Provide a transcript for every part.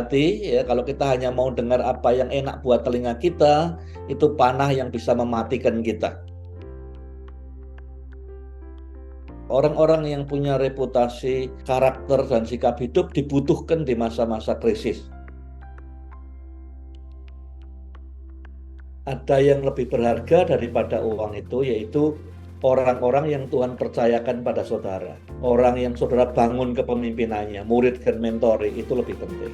hati-hati ya, kalau kita hanya mau dengar apa yang enak buat telinga kita, itu panah yang bisa mematikan kita. Orang-orang yang punya reputasi, karakter, dan sikap hidup dibutuhkan di masa-masa krisis. Ada yang lebih berharga daripada uang itu, yaitu orang-orang yang Tuhan percayakan pada saudara. Orang yang saudara bangun kepemimpinannya, murid dan mentori, itu lebih penting.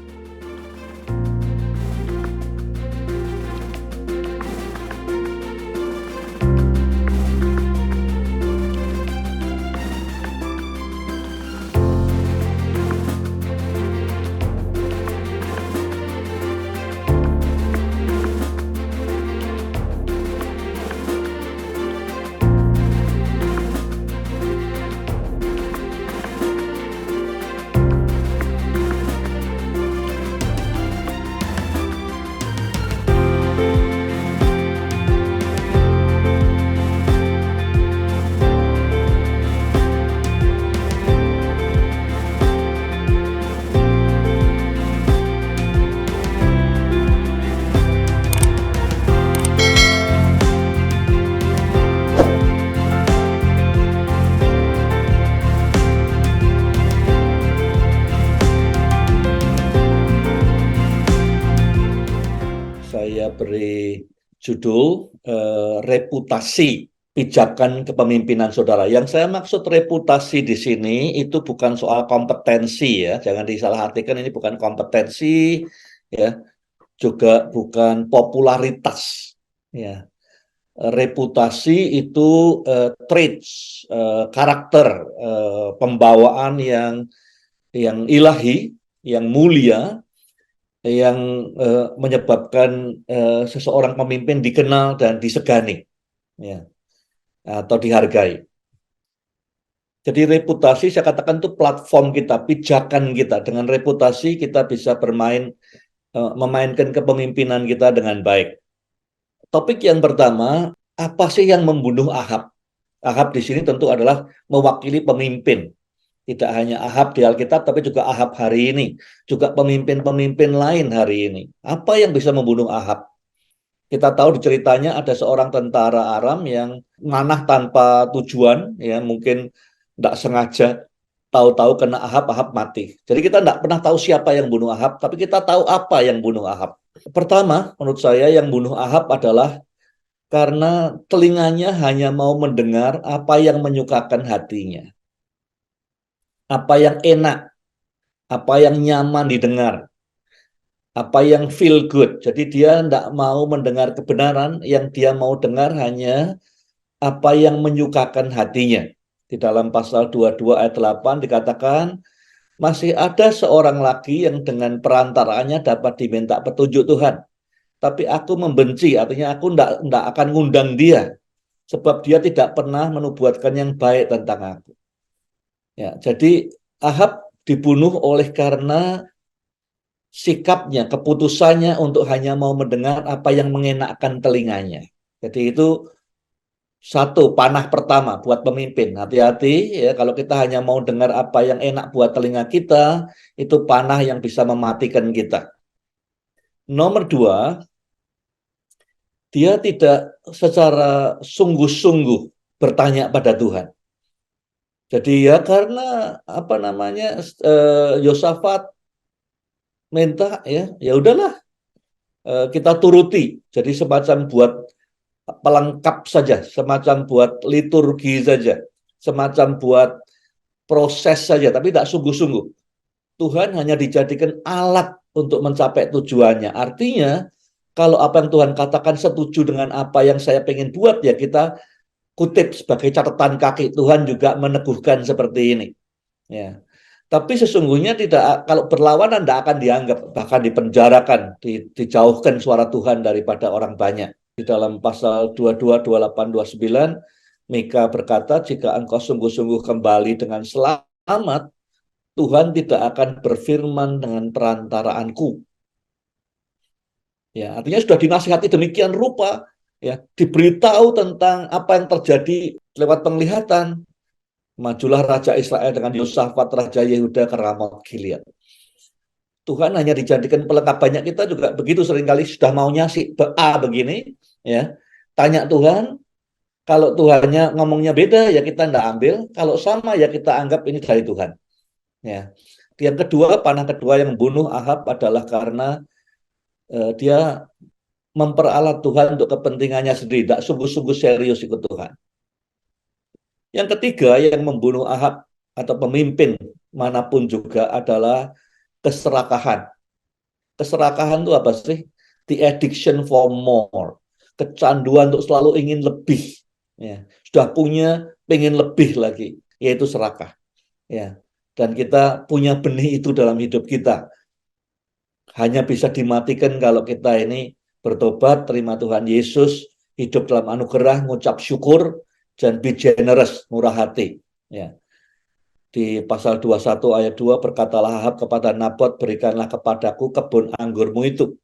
Saya beri judul reputasi pijakan kepemimpinan saudara. Yang saya maksud reputasi di sini itu bukan soal kompetensi ya, jangan disalahartikan, ini bukan kompetensi ya, juga bukan popularitas ya. Reputasi itu traits, karakter, pembawaan yang ilahi, yang mulia, yang menyebabkan seseorang pemimpin dikenal dan disegani ya, atau dihargai. Jadi reputasi saya katakan itu platform kita, pijakan kita. Dengan reputasi kita bisa memainkan kepemimpinan kita dengan baik. Topik yang pertama, apa sih yang membunuh Ahab? Ahab di sini tentu adalah mewakili pemimpin. Tidak hanya Ahab di Alkitab, tapi juga Ahab hari ini. Juga pemimpin-pemimpin lain hari ini. Apa yang bisa membunuh Ahab? Kita tahu di ceritanya ada seorang tentara Aram yang manah tanpa tujuan, ya mungkin tidak sengaja, tahu-tahu kena Ahab, Ahab mati. Jadi kita tidak pernah tahu siapa yang bunuh Ahab, tapi kita tahu apa yang bunuh Ahab. Pertama, menurut saya yang bunuh Ahab adalah karena telinganya hanya mau mendengar apa yang menyukakan hatinya. Apa yang enak, apa yang nyaman didengar, apa yang feel good. Jadi dia tidak mau mendengar kebenaran, yang dia mau dengar hanya apa yang menyukakan hatinya. Di dalam pasal 22 ayat 8 dikatakan, masih ada seorang lagi yang dengan perantaraannya dapat diminta petunjuk Tuhan. Tapi aku membenci, artinya aku tidak akan ngundang dia. Sebab dia tidak pernah menubuatkan yang baik tentang aku. Ya, jadi Ahab dibunuh oleh karena sikapnya, keputusannya untuk hanya mau mendengar apa yang mengenakkan telinganya. Jadi itu satu panah pertama buat pemimpin. Hati-hati ya, kalau kita hanya mau dengar apa yang enak buat telinga kita, itu panah yang bisa mematikan kita. Nomor dua, dia tidak secara sungguh-sungguh bertanya pada Tuhan. Jadi ya karena apa namanya, Yosafat minta ya udahlah, kita turuti. Jadi semacam buat pelengkap saja, semacam buat liturgi saja, semacam buat proses saja, tapi tidak sungguh-sungguh. Tuhan hanya dijadikan alat untuk mencapai tujuannya. Artinya, kalau apa yang Tuhan katakan setuju dengan apa yang saya pengen buat, ya kita kutip sebagai catatan kaki. Tuhan juga meneguhkan seperti ini. Ya. Tapi sesungguhnya tidak, kalau berlawanan tidak akan dianggap, bahkan dipenjarakan, dijauhkan suara Tuhan daripada orang banyak. Di dalam pasal 22, 28, 29, Mika berkata, jika engkau sungguh-sungguh kembali dengan selamat, Tuhan tidak akan berfirman dengan perantaraanku. Ya, artinya sudah dinasihati demikian rupa, ya, diberitahu tentang apa yang terjadi lewat penglihatan. Majulah Raja Israel dengan Yosafat Raja Yehuda ke Ramot Gilead. Tuhan hanya dijadikan pelengkap. Banyak kita juga begitu seringkali sudah maunya si A begini, ya. Tanya Tuhan, kalau Tuhannya ngomongnya beda ya kita tidak ambil, kalau sama ya kita anggap ini dari Tuhan. Ya. Yang kedua, panah kedua yang membunuh Ahab adalah karena dia memperalat Tuhan untuk kepentingannya sendiri, tidak sungguh-sungguh serius ikut Tuhan. Yang ketiga yang membunuh Ahab atau pemimpin manapun juga adalah keserakahan. Keserakahan itu apa sih? The addiction for more. Kecanduan untuk selalu ingin lebih. Ya. Sudah punya, pengen lebih lagi, yaitu serakah. Ya. Dan kita punya benih itu dalam hidup kita. Hanya bisa dimatikan kalau kita ini bertobat, terima Tuhan Yesus, hidup dalam anugerah, ngucap syukur, dan be generous, murah hati. Ya. Di pasal 21 ayat 2 berkatalah Ahab kepada Nabot, berikanlah kepadaku kebun anggurmu itu.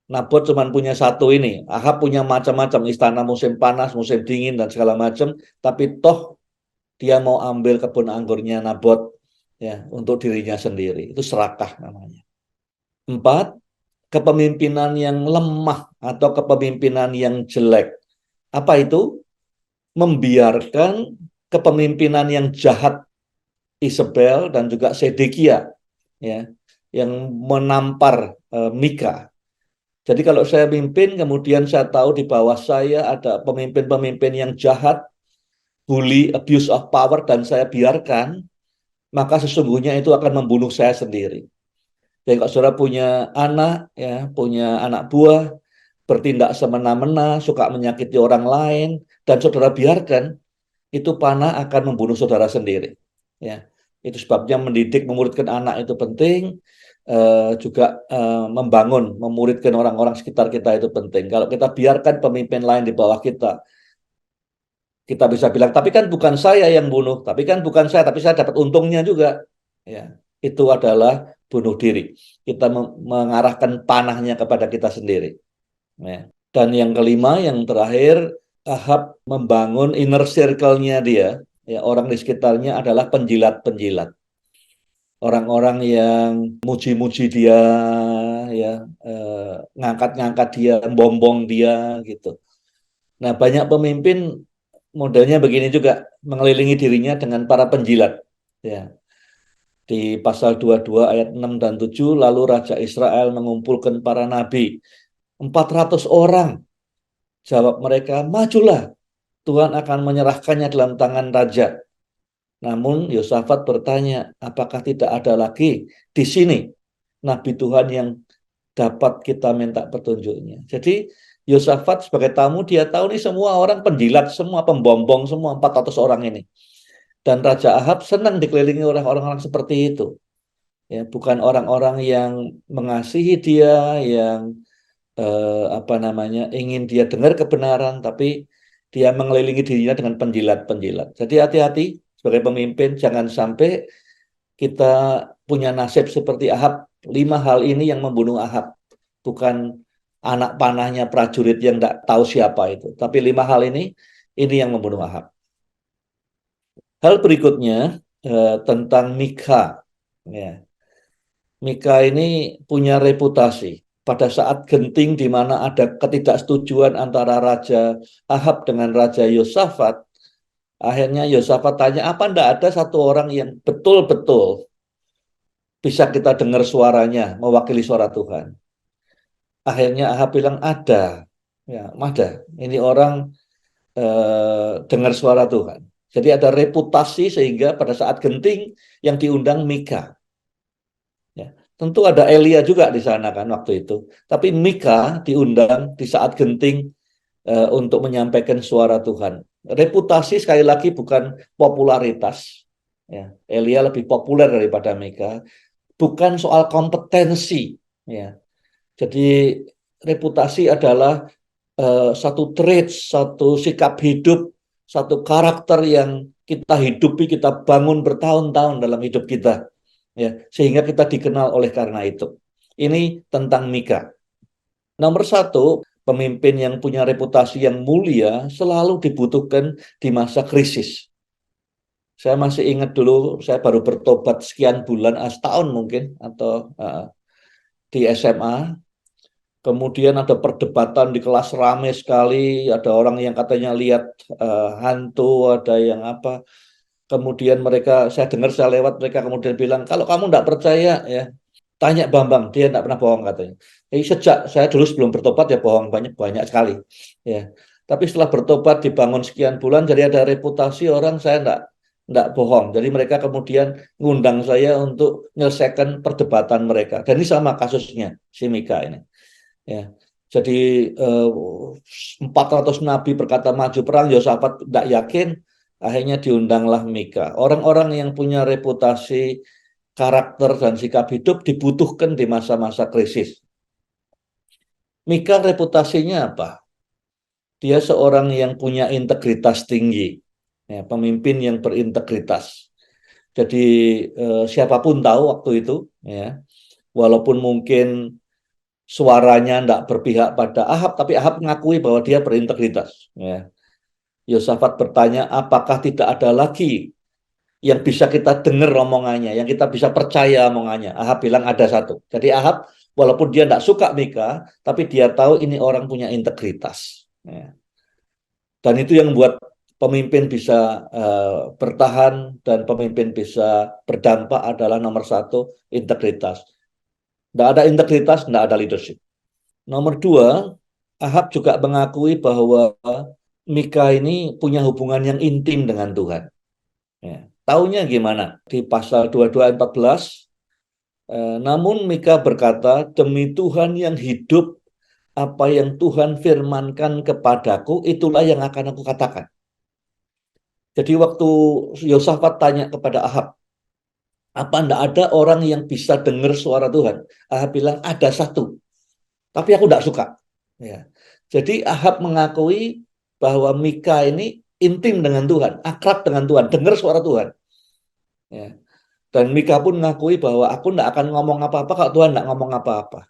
Nabot cuma punya satu ini. Ahab punya macam-macam, istana musim panas, musim dingin, dan segala macam. Tapi toh dia mau ambil kebun anggurnya Nabot ya untuk dirinya sendiri. Itu serakah namanya. 4, kepemimpinan yang lemah atau kepemimpinan yang jelek. Apa itu? Membiarkan kepemimpinan yang jahat Isabel dan juga Sedekia ya yang menampar Mika. Jadi kalau saya mimpin kemudian saya tahu di bawah saya ada pemimpin-pemimpin yang jahat, bully, abuse of power dan saya biarkan, maka sesungguhnya itu akan membunuh saya sendiri. Jadi kalau saudara punya anak ya, punya anak buah bertindak semena-mena, suka menyakiti orang lain dan saudara biarkan, itu panah akan membunuh saudara sendiri. Ya, itu sebabnya mendidik, memuridkan anak itu penting, juga membangun, memuridkan orang-orang sekitar kita itu penting. Kalau kita biarkan pemimpin lain di bawah kita, kita bisa bilang, tapi kan bukan saya yang bunuh, tapi kan bukan saya, tapi saya dapat untungnya juga. Ya, itu adalah bunuh diri. Kita mengarahkan panahnya kepada kita sendiri. Ya. Dan yang kelima, yang terakhir, Ahab membangun inner circle-nya dia, ya, orang di sekitarnya adalah penjilat-penjilat. Orang-orang yang muji-muji dia, ya, ngangkat-ngangkat dia, bombong dia, gitu. Nah, banyak pemimpin modelnya begini juga, mengelilingi dirinya dengan para penjilat. Ya. Di pasal 22 ayat 6 dan 7, lalu Raja Israel mengumpulkan para nabi, 400 orang. Jawab mereka, majulah, Tuhan akan menyerahkannya dalam tangan raja. Namun Yosafat bertanya, apakah tidak ada lagi di sini nabi Tuhan yang dapat kita minta petunjuknya? Jadi Yosafat sebagai tamu, dia tahu nih semua orang penjilat, semua pembombong, semua 400 orang ini. Dan Raja Ahab senang dikelilingi oleh orang-orang seperti itu. Ya, bukan orang-orang yang mengasihi dia, yang ingin dia dengar kebenaran, tapi dia mengelilingi dirinya dengan penjilat-penjilat. Jadi hati-hati sebagai pemimpin, jangan sampai kita punya nasib seperti Ahab. 5 hal ini yang membunuh Ahab, bukan anak panahnya prajurit yang tidak tahu siapa itu, tapi 5 hal ini yang membunuh Ahab. Hal berikutnya tentang Mika. Ya. Mika ini punya reputasi. Pada saat genting di mana ada ketidaksetujuan antara Raja Ahab dengan Raja Yosafat, akhirnya Yosafat tanya, apa enggak ada satu orang yang betul-betul bisa kita dengar suaranya, mewakili suara Tuhan? Akhirnya Ahab bilang, ada. Ya, ada. Ini orang dengar suara Tuhan. Jadi ada reputasi sehingga pada saat genting yang diundang Mika. Ya, tentu ada Elia juga di sana kan waktu itu. Tapi Mika diundang di saat genting untuk menyampaikan suara Tuhan. Reputasi sekali lagi bukan popularitas. Ya, Elia lebih populer daripada Mika. Bukan soal kompetensi. Ya, jadi reputasi adalah satu trait, satu sikap hidup, satu karakter yang kita hidupi, kita bangun bertahun-tahun dalam hidup kita. Ya, sehingga kita dikenal oleh karena itu. Ini tentang Mika. Nomor 1, pemimpin yang punya reputasi yang mulia selalu dibutuhkan di masa krisis. Saya masih ingat dulu, saya baru bertobat sekian bulan, setahun mungkin, atau di SMA. Kemudian ada perdebatan di kelas rame sekali, ada orang yang katanya lihat hantu, ada yang apa. Kemudian mereka, saya dengar saya lewat, mereka kemudian bilang, kalau kamu tidak percaya ya, tanya Bambang, dia tidak pernah bohong katanya. Jadi sejak saya dulu sebelum bertobat ya bohong banyak banyak sekali. Ya. Tapi setelah bertobat dibangun sekian bulan, jadi ada reputasi orang saya tidak bohong. Jadi mereka kemudian ngundang saya untuk menyelesaikan perdebatan mereka. Dan ini sama kasusnya si Mika ini. Ya. Jadi 400 nabi berkata maju perang, Yosafat tidak yakin, akhirnya diundanglah Mika. Orang-orang yang punya reputasi, karakter dan sikap hidup dibutuhkan di masa-masa krisis. Mika reputasinya apa? Dia seorang yang punya integritas tinggi, ya, pemimpin yang berintegritas. Jadi siapapun tahu waktu itu, ya, walaupun mungkin suaranya tidak berpihak pada Ahab, tapi Ahab mengakui bahwa dia berintegritas. Ya. Yosafat bertanya, apakah tidak ada lagi yang bisa kita dengar omongannya, yang kita bisa percaya omongannya? Ahab bilang ada satu. Jadi Ahab, walaupun dia tidak suka Mika, tapi dia tahu ini orang punya integritas. Ya. Dan itu yang membuat pemimpin bisa bertahan dan pemimpin bisa berdampak adalah nomor satu, integritas. Tidak ada integritas, tidak ada leadership. Nomor dua, Ahab juga mengakui bahwa Mika ini punya hubungan yang intim dengan Tuhan. Ya. Taunya gimana? Di pasal 22 ayat 14, namun Mika berkata, demi Tuhan yang hidup, apa yang Tuhan firmankan kepadaku, itulah yang akan aku katakan. Jadi waktu Yosafat tanya kepada Ahab, apa enggak ada orang yang bisa dengar suara Tuhan? Ahab bilang, ada satu, tapi aku enggak suka. Ya. Jadi Ahab mengakui bahwa Mika ini intim dengan Tuhan, akrab dengan Tuhan, dengar suara Tuhan. Ya. Dan Mika pun mengakui bahwa aku tidak akan ngomong apa-apa kalau Tuhan tidak ngomong apa-apa.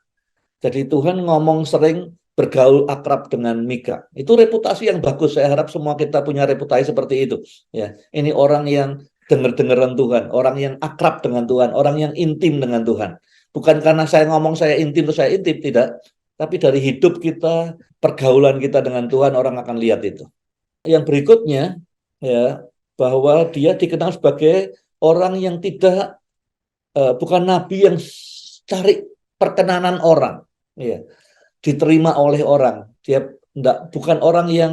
Jadi Tuhan ngomong sering, bergaul akrab dengan Mika. Itu reputasi yang bagus. Saya harap semua kita punya reputasi seperti itu. Ya, ini orang yang dengar-dengaran Tuhan, orang yang akrab dengan Tuhan, orang yang intim dengan Tuhan. Bukan karena saya ngomong saya intim terus saya intim, tidak. Tapi dari hidup kita, pergaulan kita dengan Tuhan, orang akan lihat itu. Yang berikutnya, ya, bahwa dia dikenal sebagai orang yang tidak, bukan nabi yang cari perkenanan orang, ya, diterima oleh orang. Dia bukan orang yang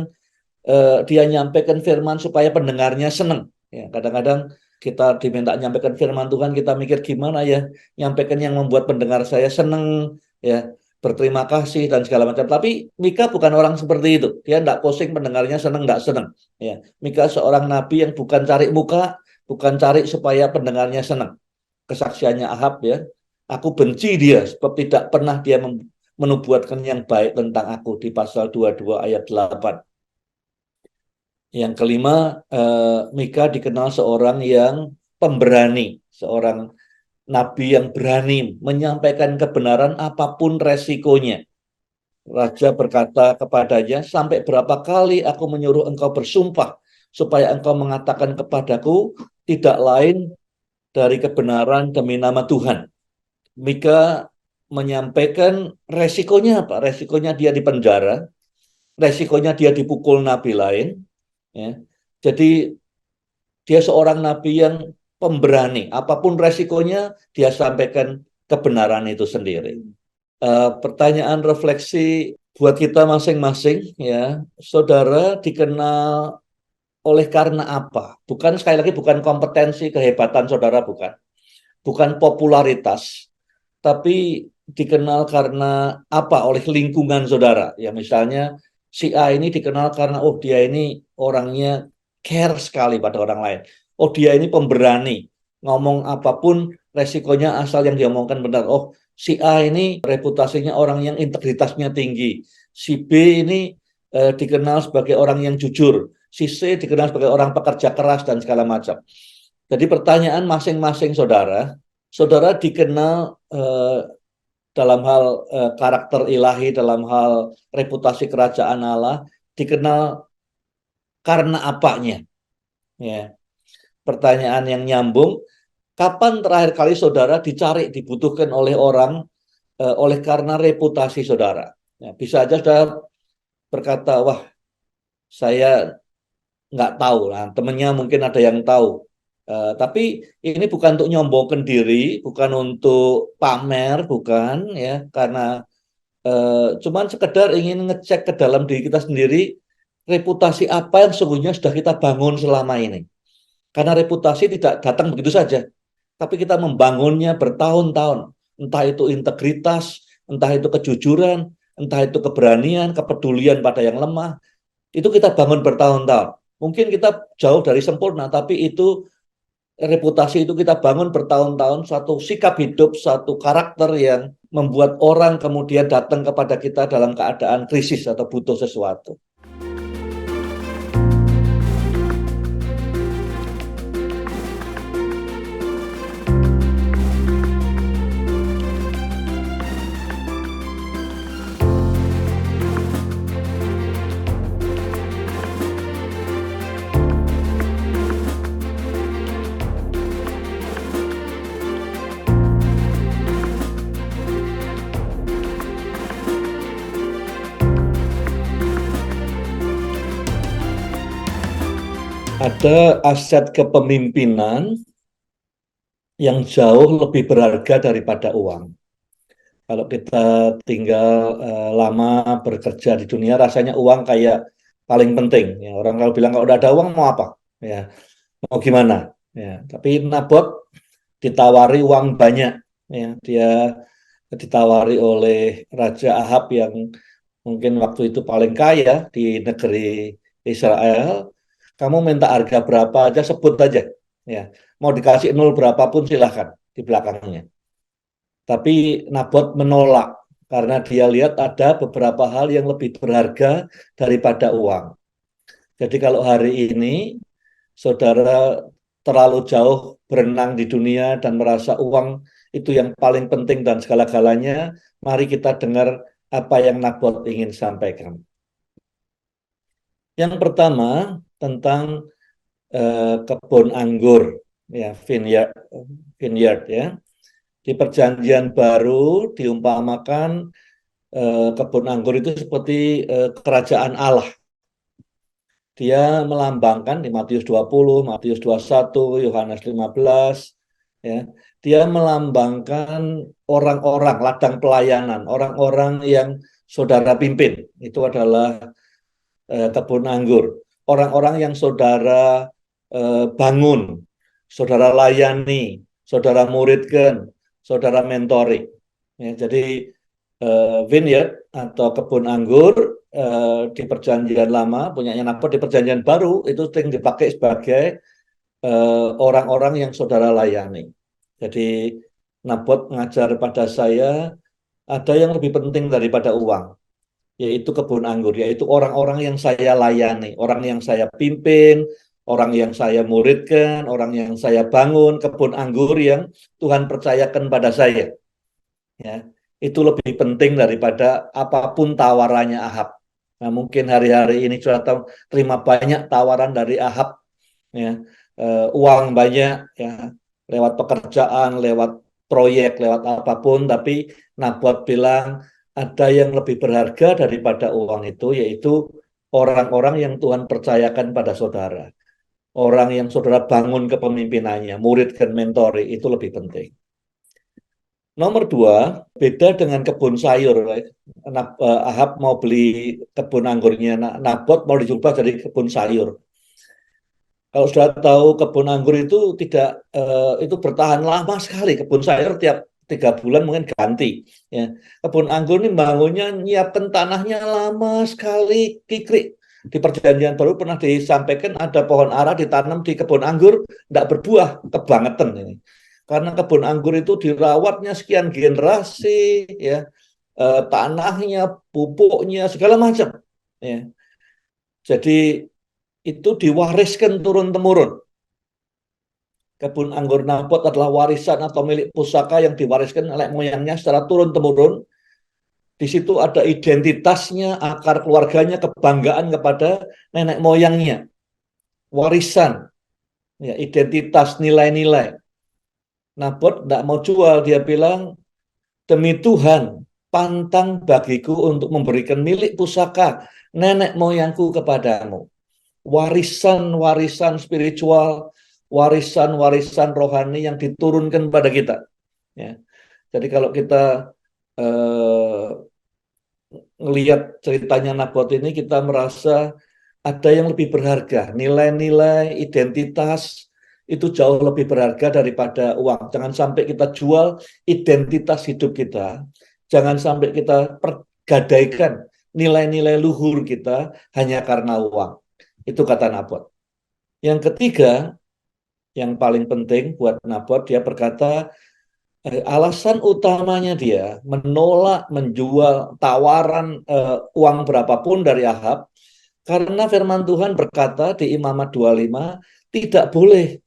dia nyampaikan firman supaya pendengarnya senang. Ya, kadang-kadang kita diminta nyampaikan firman Tuhan, kita mikir gimana ya, nyampaikan yang membuat pendengar saya senang, ya, berterima kasih dan segala macam. Tapi Mika bukan orang seperti itu. Dia tidak posing pendengarnya senang, tidak senang. Ya, Mika seorang nabi yang bukan cari muka, bukan cari supaya pendengarnya senang. Kesaksiannya Ahab, ya, aku benci dia sebab tidak pernah dia menubuatkan yang baik tentang aku di pasal 22 ayat 8. Yang kelima, Mika dikenal seorang yang pemberani, seorang nabi yang berani menyampaikan kebenaran apapun resikonya. Raja berkata kepadanya, sampai berapa kali aku menyuruh engkau bersumpah supaya engkau mengatakan kepadaku tidak lain dari kebenaran demi nama Tuhan. Mika menyampaikan resikonya apa? Resikonya dia dipenjara, resikonya dia dipukul nabi lain. Ya. Jadi dia seorang nabi yang pemberani, apapun resikonya dia sampaikan kebenaran itu sendiri. Pertanyaan refleksi buat kita masing-masing, ya, saudara dikenal oleh karena apa? Bukan, sekali lagi, bukan kompetensi, kehebatan saudara, bukan popularitas, tapi dikenal karena apa? Oleh lingkungan saudara. Ya, misalnya si A ini dikenal karena dia ini orangnya care sekali pada orang lain. Dia ini pemberani. Ngomong apapun resikonya asal yang dia omongkan benar. Si A ini reputasinya orang yang integritasnya tinggi. Si B ini dikenal sebagai orang yang jujur. Si C dikenal sebagai orang pekerja keras dan segala macam. Jadi pertanyaan masing-masing saudara, saudara dikenal dalam hal karakter ilahi, dalam hal reputasi kerajaan Allah, dikenal karena apanya? Ya. pertanyaan yang nyambung. Kapan terakhir kali saudara dicari, dibutuhkan oleh orang, oleh karena reputasi saudara? Ya, bisa aja saudara berkata, wah saya nggak tahu lah, temennya mungkin ada yang tahu. Tapi ini bukan untuk nyombongkan diri, bukan untuk pamer, bukan ya, karena cuman sekedar ingin ngecek ke dalam diri kita sendiri, reputasi apa yang sesungguhnya sudah kita bangun selama ini. Karena reputasi tidak datang begitu saja, tapi kita membangunnya bertahun-tahun. Entah itu integritas, entah itu kejujuran, entah itu keberanian, kepedulian pada yang lemah, itu kita bangun bertahun-tahun. Mungkin kita jauh dari sempurna, tapi itu reputasi itu kita bangun bertahun-tahun, suatu sikap hidup, suatu karakter yang membuat orang kemudian datang kepada kita dalam keadaan krisis atau butuh sesuatu. Ada aset kepemimpinan yang jauh lebih berharga daripada uang. Kalau kita tinggal lama bekerja di dunia, rasanya uang kayak paling penting. Ya, orang kalau bilang kalau udah ada uang mau apa? Ya, mau gimana? Ya, tapi Nabot ditawari uang banyak. Ya, dia ditawari oleh Raja Ahab yang mungkin waktu itu paling kaya di negeri Israel. Kamu minta harga berapa aja, sebut aja. Ya, mau dikasih nol berapapun silahkan di belakangnya. Tapi Nabot menolak karena dia lihat ada beberapa hal yang lebih berharga daripada uang. Jadi kalau hari ini saudara terlalu jauh berenang di dunia dan merasa uang itu yang paling penting dan segala-galanya, mari kita dengar apa yang Nabot ingin sampaikan. Yang pertama tentang kebun anggur, ya vineyard ya. Di Perjanjian Baru diumpamakan kebun anggur itu seperti kerajaan Allah. Dia melambangkan di Matius 20, Matius 21, Yohanes 15, ya. Dia melambangkan orang-orang ladang pelayanan, orang-orang yang saudara pimpin. Itu adalah kebun anggur. Orang-orang yang saudara bangun, saudara layani, saudara muridkan, saudara mentori. Ya, jadi vineyard atau kebun anggur di Perjanjian Lama punyanya Nabot, di Perjanjian Baru itu sering dipakai sebagai orang-orang yang saudara layani. Jadi Nabot mengajar pada saya ada yang lebih penting daripada uang, yaitu kebun anggur, yaitu orang-orang yang saya layani, orang yang saya pimpin, orang yang saya muridkan, orang yang saya bangun, kebun anggur yang Tuhan percayakan pada saya. Ya, itu lebih penting daripada apapun tawarannya Ahab. Nah, mungkin hari-hari ini sudah terima banyak tawaran dari Ahab, ya, uang banyak, ya, lewat pekerjaan, lewat proyek, lewat apapun, tapi Nabot bilang ada yang lebih berharga daripada uang itu, yaitu orang-orang yang Tuhan percayakan pada saudara. Orang yang saudara bangun kepemimpinannya, muridkan, mentori, itu lebih penting. Nomor dua, beda dengan kebun sayur. Ahab mau beli kebun anggurnya, Nabot mau dicoba jadi kebun sayur. Kalau sudah tahu kebun anggur itu tidak itu bertahan lama sekali. Kebun sayur tiap 3 bulan mungkin ganti. Ya. Kebun anggur ini bangunnya nyiapkan tanahnya lama sekali, kikrik. Di Perjanjian Baru pernah disampaikan ada pohon ara ditanam di kebun anggur, tidak berbuah, kebangetan ini. Karena kebun anggur itu dirawatnya sekian generasi, ya, tanahnya, pupuknya, segala macam. Ya. Jadi itu diwariskan turun-temurun. Kebun anggur Nabot adalah warisan atau milik pusaka yang diwariskan oleh moyangnya secara turun-temurun. Di situ ada identitasnya, akar keluarganya, kebanggaan kepada nenek moyangnya. Warisan. ya, identitas, nilai-nilai. Nabot tidak mau jual, dia bilang, demi Tuhan, pantang bagiku untuk memberikan milik pusaka nenek moyangku kepadamu. Warisan-warisan spiritual, warisan-warisan rohani yang diturunkan pada kita. Ya. Jadi kalau kita eh, ngelihat ceritanya Nabot ini, kita merasa ada yang lebih berharga. Nilai-nilai, identitas itu jauh lebih berharga daripada uang. Jangan sampai kita jual identitas hidup kita. Jangan sampai kita pergadaikan nilai-nilai luhur kita hanya karena uang. Itu kata Nabot. Yang ketiga, yang paling penting buat Nabot, dia berkata, alasan utamanya dia menolak menjual tawaran uang berapapun dari Ahab karena firman Tuhan berkata di Imamat 25 tidak boleh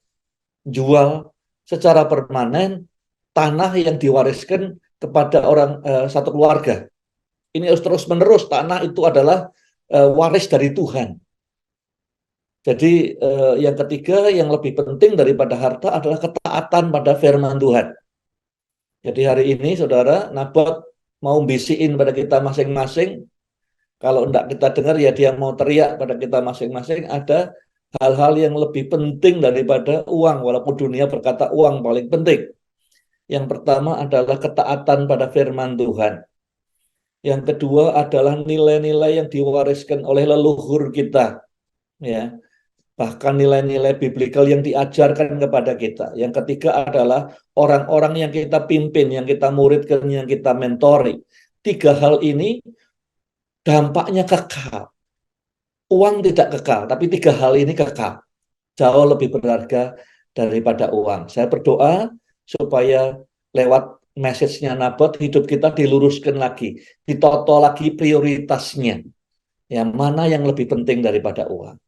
jual secara permanen tanah yang diwariskan kepada orang satu keluarga. Ini harus terus menerus, tanah itu adalah waris dari Tuhan. Jadi yang ketiga yang lebih penting daripada harta adalah ketaatan pada firman Tuhan. Jadi hari ini saudara, Nabot mau bisiin pada kita masing-masing. Kalau tidak kita dengar ya dia mau teriak pada kita masing-masing. Ada hal-hal yang lebih penting daripada uang. Walaupun dunia berkata uang paling penting. Yang pertama adalah ketaatan pada firman Tuhan. Yang kedua adalah nilai-nilai yang diwariskan oleh leluhur kita. Ya, bahkan nilai-nilai biblikal yang diajarkan kepada kita. Yang ketiga adalah orang-orang yang kita pimpin, yang kita muridkan, yang kita mentori. Tiga hal ini dampaknya kekal. Uang tidak kekal, tapi tiga hal ini kekal. Jauh lebih berharga daripada uang. Saya berdoa supaya lewat message-nya Nabot, hidup kita diluruskan lagi, ditoto lagi prioritasnya. Yang mana yang lebih penting daripada uang.